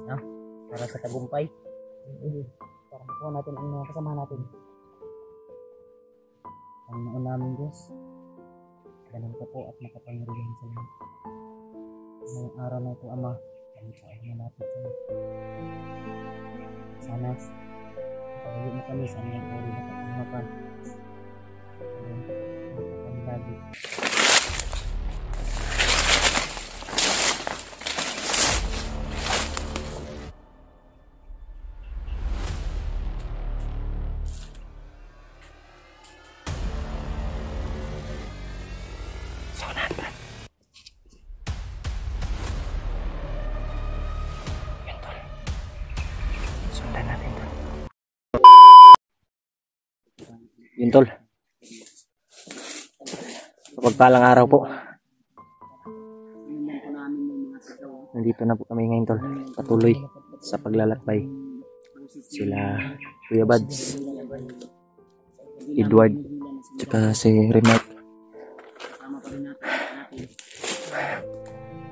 No? Para sa tagumpay. Para makuha natin ang mga kasama natin. Ang naon namin Diyos. Ganun ka po at makapangyarihan sa lahat. Ngayong araw na ito, Ama, pagkain na natin sa iyo. Sana, pagkain mo kami sa aming uri na kapangmakan. Ang lagi. Yun tol. Pagpalang araw po. Nandito na po kami ngayon tol. Patuloy sa paglalakbay. Sila Kuya Bads, Edward, tsaka si Remark.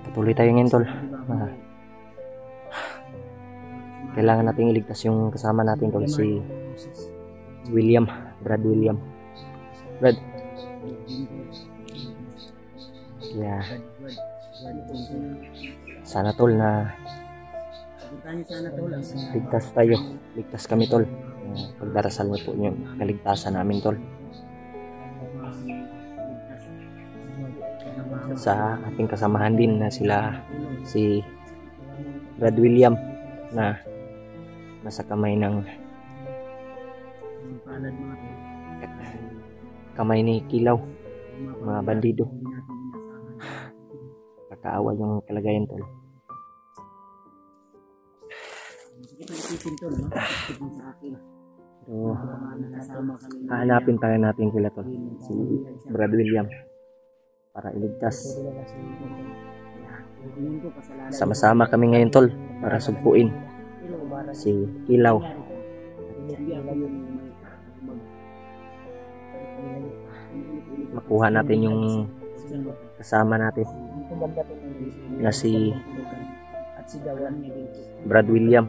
Patuloy tayo ngayon tol. Kailangan nating iligtas yung kasama natin tol, si Brad William. Brad. Yeah. Sana tol na ligtas tayo. Ligtas kami tol. Pagdarasal mo po yung kaligtasan namin tol. Sa ating kasamahan din na si Brad William na nasa kamay ni Kilaw, mga bandido. Kakaawa yung kalagayan tol. So, hahanapin tayo natin sila tol, si Brad William, para iligtas. Sama-sama kami ngayon tol para sugpuin si Kilaw. Makuha natin yung kasama natin na si Brad William.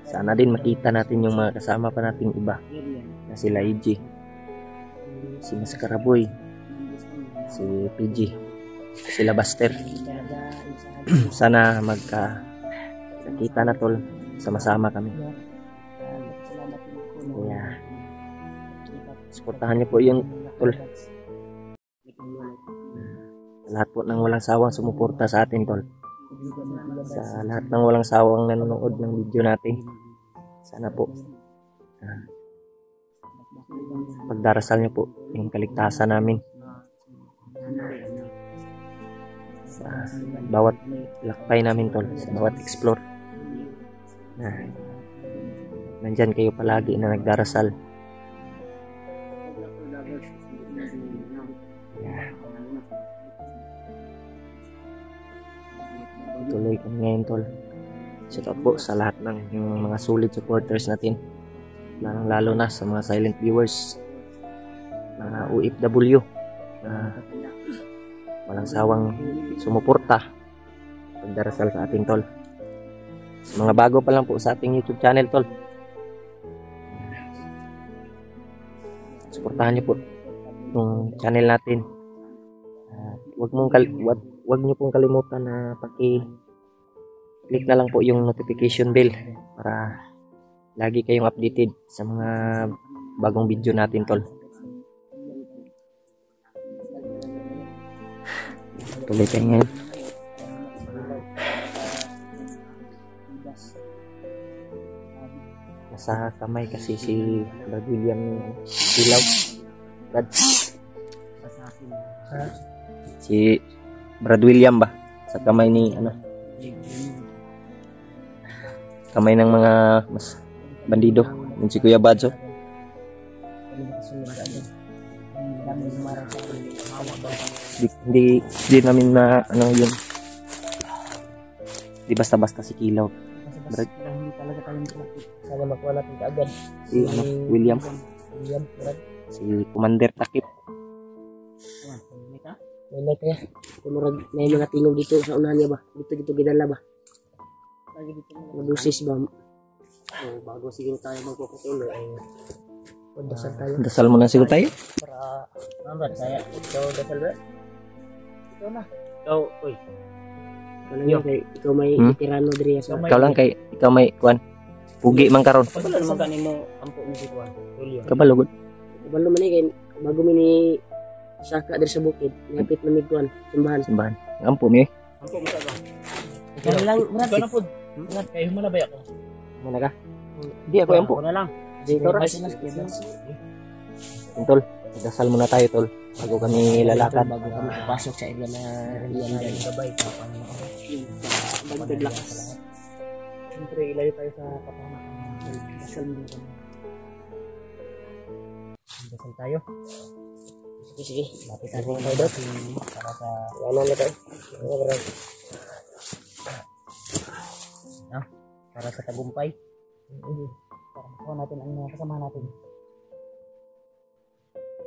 Sana din makita natin yung mga kasama pa nating iba na sila EG, si Mascaraboy, si PG, sila Buster. Sana magkakita na tol, sama-sama kami. Kaya suportahan niyo po yung tol. Lahat po ng walang sawang sumuporta sa atin tol. Sa lahat ng walang sawang nanonood ng video natin. Sana po pagdarasal niyo po yung kaligtasan namin. Sa bawat lakbay namin tol, sa bawat explore. Nandyan kayo palagi na nagdarasal. Tuloy kami ngayon tol. Shout out po sa lahat ng mga solid supporters natin, lalo na sa mga silent viewers, mga OFW na walang sawang sumuporta pagdarasal sa ating tol. Sa mga bago pa lang po sa ating YouTube channel tol, suportahan niyo po yung channel natin. Wag niyo pong kalimutan na click na lang po yung notification bell para lagi kayong updated sa mga bagong video natin tol. Tuloy tayo ngayon. Nasa kamay kasi si Brad William Kilaw. Si Brad William ba? Sa kamay ni kamay ng mga mas bandido, yung si Kuya Badzo. Hindi namin na yun. Di basta-basta si Kilaw. Hindi talaga tayong sana makuha natin kaagad. Si William. Si Commander Takip. May kaya. Kumurag may mga tingog dito sa unahan niya ba? Dito gidala ba? Madusis ba? Bago siguro tayo magpapatuloy ay dasal tayo. Dasal muna siguro tayo. Para mamad kaya ikaw dasal ba? Ikaw na. Ikaw, uy. Ikaw may veterano diri sa. Ikaw lang kay ikaw may kuan. Pugi man karon. Kabalo naman kanimo ampo ni si Juan. Julio. Kabalo gud. Kabalo man kay bago mi ni saka diri sa bukid, napit man mi kuan, simbahan. Ampo mi. Ampo mo ta ba? Ikaw lang, brad. Ikaw na pud. Brad, kayo mo na ba ako? Mana ka? Di ako ampo. Ako na lang. Dito ra. Tol, dasal muna tayo tol. Bago kami lalakad. Bago kami pasok sa area na riyan dahil gabay sa paglakas. Siyempre, ilayo tayo sa kapamakan. Dasal muna kami. Dasal tayo. Sige. Lapit tayo tayo dot. Para sa wala na tayo. Para sa tagumpay. Para makuha natin ang mga kasama natin.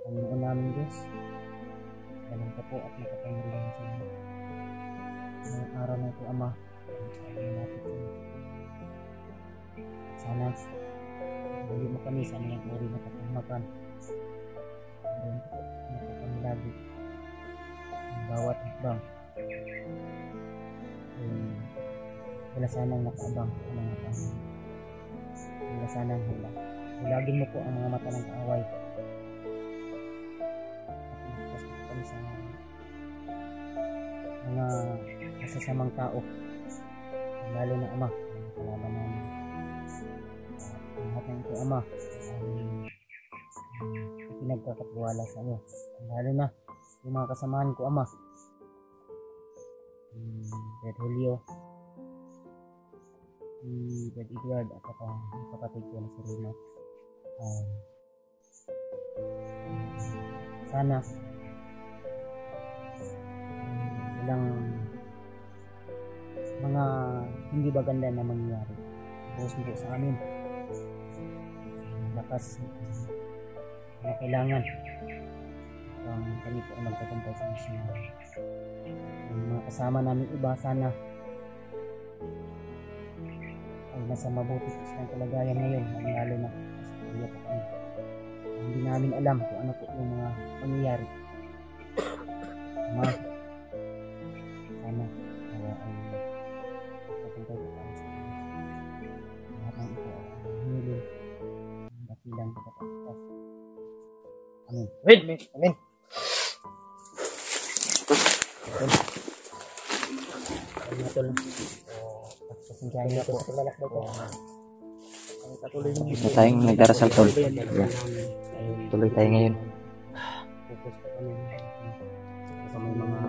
Ang noon namin Diyos. Ganun ka po at makapangyarihan sa inyo. Ngayong araw na ito, Ama. Sana buli mo kami sa mga uri na kapamakan. Ganun po, makapangyari. Ang bawat hakbang. Wala sanang nakaabang sa mga tao. Wala sanang hula. Hulagin mo po ang mga mata ng kaaway. At magpas po kami sa mga masasamang tao. Lalo na Ama, ang kalaban namin. Ang lahat ng ito Ama, ang pinagkakatiwala sa iyo. Lalo na yung mga kasamahan ko Ama. Red Julio, Brad Edward at saka yung kapatid ko na si Rina. Sana walang mga hindi maganda na mangyayari. Bukas mo sa amin lakas na kailangan kami po ang magtagumpay sa mission. Yung mga kasama namin iba sana ay nasa mabuti silang kalagayan ngayon, lalo na sa kuya po kami. Hindi namin alam kung ano po yung mga pangyayari. Ama, sana ay magtagumpay po kami sa inyo. Lahat ng ito ay hiniling ang dakilang pagkatapos. Amen. Amen. Amen. Pasensyahin na po sa lalakbay ko. Tapos na tayong nagdarasal tol. Yeah. Tuloy tayo ngayon.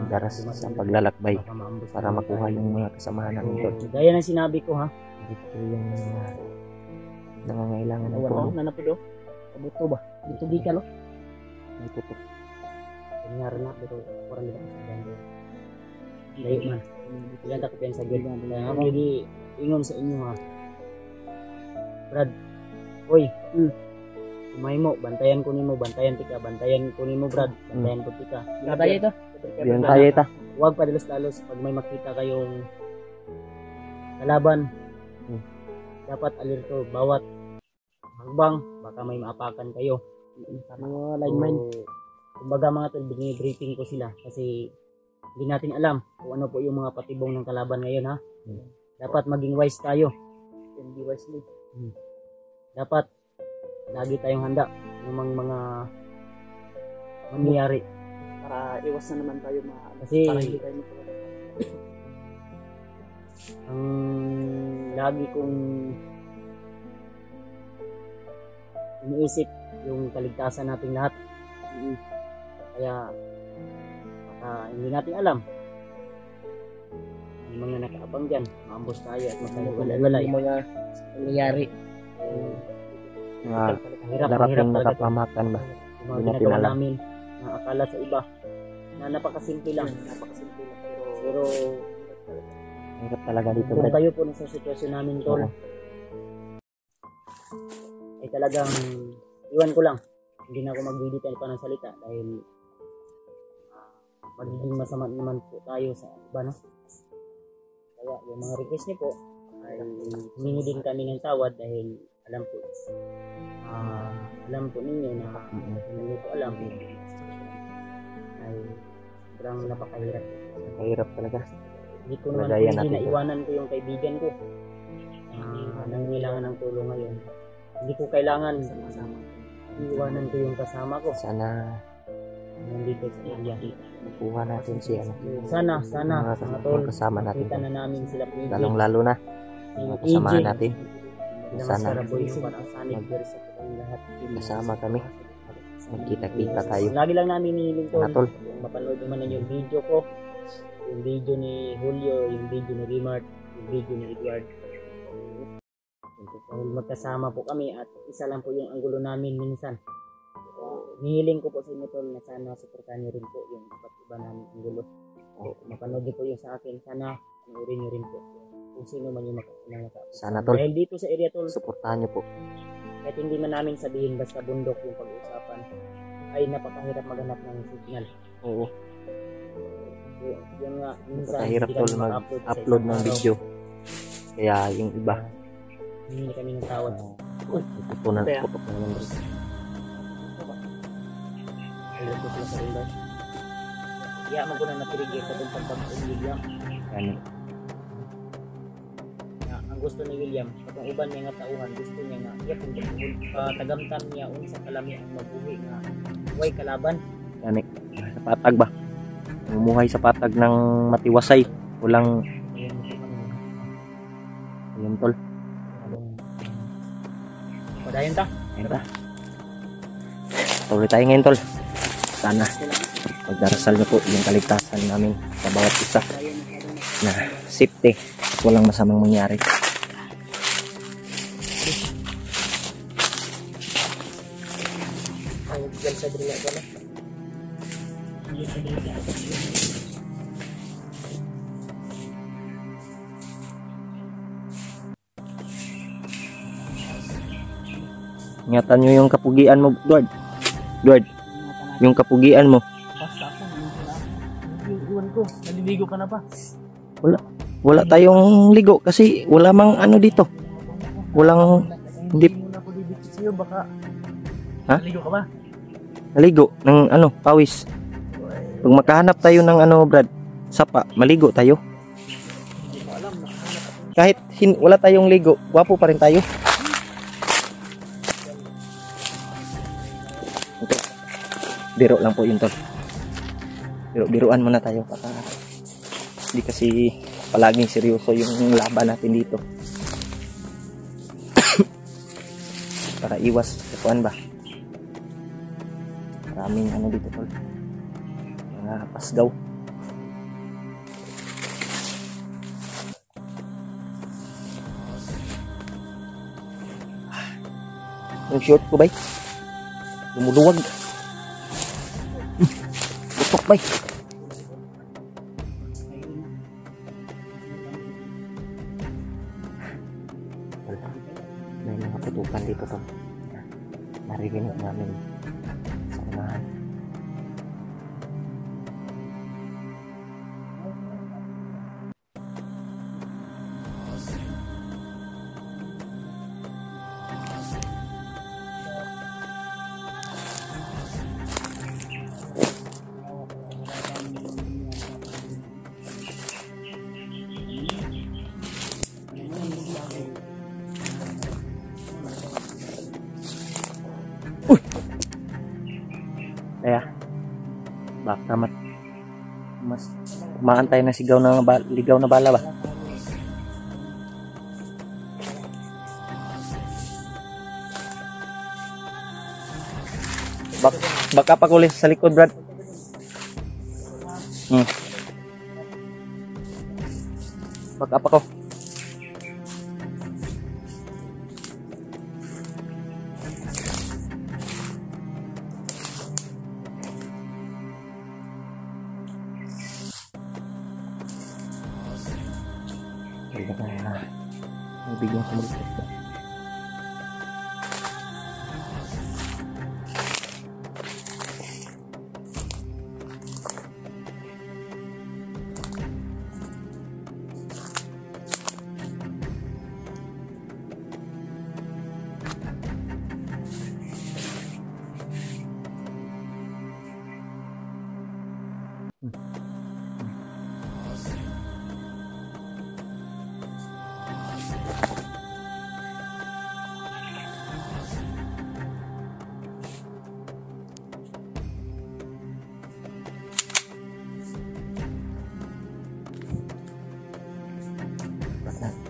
Magdaras sa paglalakbay para makuha yung mga kasamahan namin tol. Gaya ng sinabi ko ha. Dito yung nangangailangan ng Wala tulong. na napudo. Kabuto ba? Dito di ka no? May tutok. Nangyari na pero parang nila sa ganda. Layo man. Ilan takot yan sa gilid. Kaya ako hindi ingon sa inyo ha. Brad. Uy. Kumay mo. Bantayan ko nimo. Bantayan tika. Bantayan ko nimo Brad. Bantayan ko tika. Bantayan ito. Yan tayo ita. Huwag padalos-dalos pag may makita kayong kalaban. Dapat alerto. Bawat hakbang. Baka may maapakan kayo. Mga lineman. Kumbaga mga tol, briefing ko sila kasi hindi natin alam kung ano po yung mga patibong ng kalaban ngayon ha. Dapat maging wise tayo. Be wisely. Dapat lagi tayong handa ng mga mangyayari. Para iwas na naman tayo kasi para hindi tayo ang lagi kong iniisip yung kaligtasan nating lahat. Kaya hindi natin alam may mga nakaabang dyan, maambos tayo at magkaliwalay mga nangyayari. Darap yung nakapamakan ba? Yung mga ginagawa namin na akala sa iba na napakasimple lang pero hirap talaga dito kung tayo po sa sitwasyon namin tol ay talagang iwan ko lang, hindi na ako mag-detail pa ng salita dahil magiging masama naman po tayo sa iba no. Kaya yung mga request niyo po ay humingi din kami ng tawad dahil alam po ninyo na hindi ko alam ay sobrang napakahirap. Mahirap talaga. Hindi ko naman Lagayan pwede natin na to. iwanan ko yung kaibigan ko. Nangangailangan ng tulong ngayon. Hindi ko kailangan iwanan ko yung kasama ko. Sana Nandito sa area. kuha natin si ano, Sana, mga tol, kasama natin. kita na namin sila PJ. Lalong-lalo na mga kasamahan natin. Sana kasama kami. Magkita-kita tayo. Lagi lang namin hinihiling Sana, tol. Kung mapanood naman na yung video ko, yung video ni Julio, yung video ni Rimart, yung video ni Edward. Dahil magkasama po kami at isa lang po yung anggulo namin minsan. Nihiling ko po sa inyo tol na sana suportahan niyo rin po yung iba't iba namin anggulo. Kung mapanood niyo po yung sa akin, sana panoorin niyo rin po kung sino man yung makakasama. Sana, tol. Dahil dito sa area tol, Suportahan niyo po. kahit hindi man namin sabihin basta bundok yung pag-uusapan, ay napakahirap maghanap ng signal. Oo. Yung nga, minsan Napakahirap, hindi tol, kami mag-upload ng video. Kaya yung iba, Hindi kami ng tawad. pupunan, putok na naman rin. Ayun po sila sa rin. Kaya maguna na pirigay sa itong pagpapag William. Ano, Ang gusto ni William, katong uban niya nga tauhan, gusto niya nga, iya kung tagamtam niya unsa kalami ang mabuhi nga way kalaban. ano, sa patag ba? Namumuhay sa patag ng matiwasay. Walang, Ayun po kami. ayun tol. Padayon ta. Ayun ta. Tuloy tayo ngayon tol. Sana pagdarasal niyo po yung kaligtasan namin sa bawat isa na safety at walang masamang mangyari. Ay, dyan sa drila ko na. Ingatan nyo yung kapugian mo, Edward. Edward, yung kapugian mo. Basta ako, iwan ko, naliligo ka na ba? Wala tayong ligo kasi wala mang ano dito. Walang hindi Hindi muna ako didikit sa'yo, baka Ha? naligo ka ba? ligo ng ano, pawis. Pag makahanap tayo ng ano, Brad, sapa, maligo tayo. Hindi ko alam, Kahit wala tayong ligo, wapo pa rin tayo. Okay. Biro lang po yun tol. Biruan muna tayo para hindi kasi palaging seryoso yung laban natin dito. Para iwas kakuan ba? Maraming ano dito tol. Mga pasgaw. Yung short ko bay. Lumuluwag. Butok bay. May mga putukan dito to. Naririnig namin sa unahan. Kaya, baka mas maantay na sigaw na ligaw na bala ba? Baka pa kulis sa likod, Brad. Baka pa ko. May biglang sumulpot ba?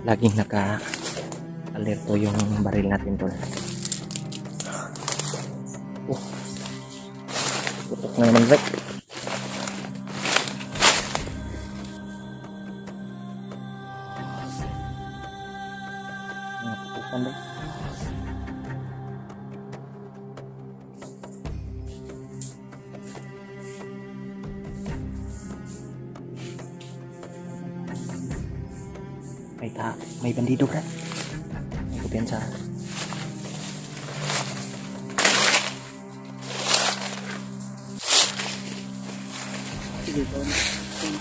laging naka-alerto yung baril natin tol. Tutok na naman Rek. Tutukan Rek. May bandido Rek. May putensa.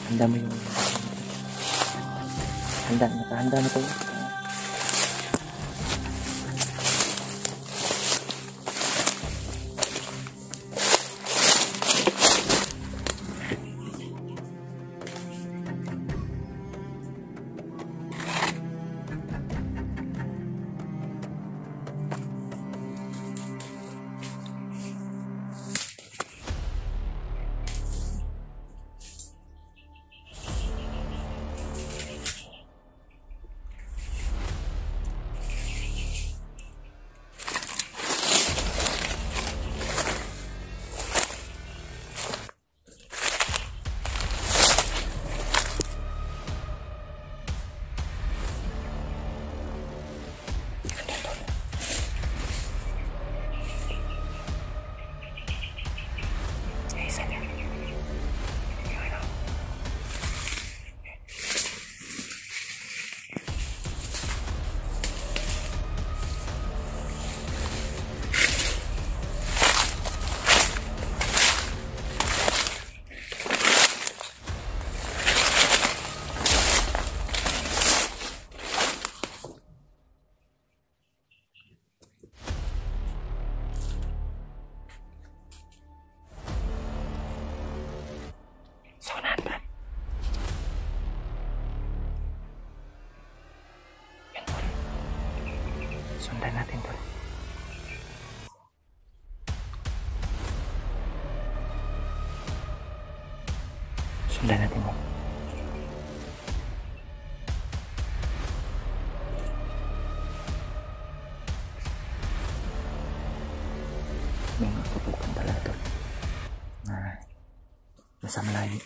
Handa mo yung nakahanda na to. Sundan natin tol. Sundan natin mo. May mga tutukan talaga tol. Nasa malayo.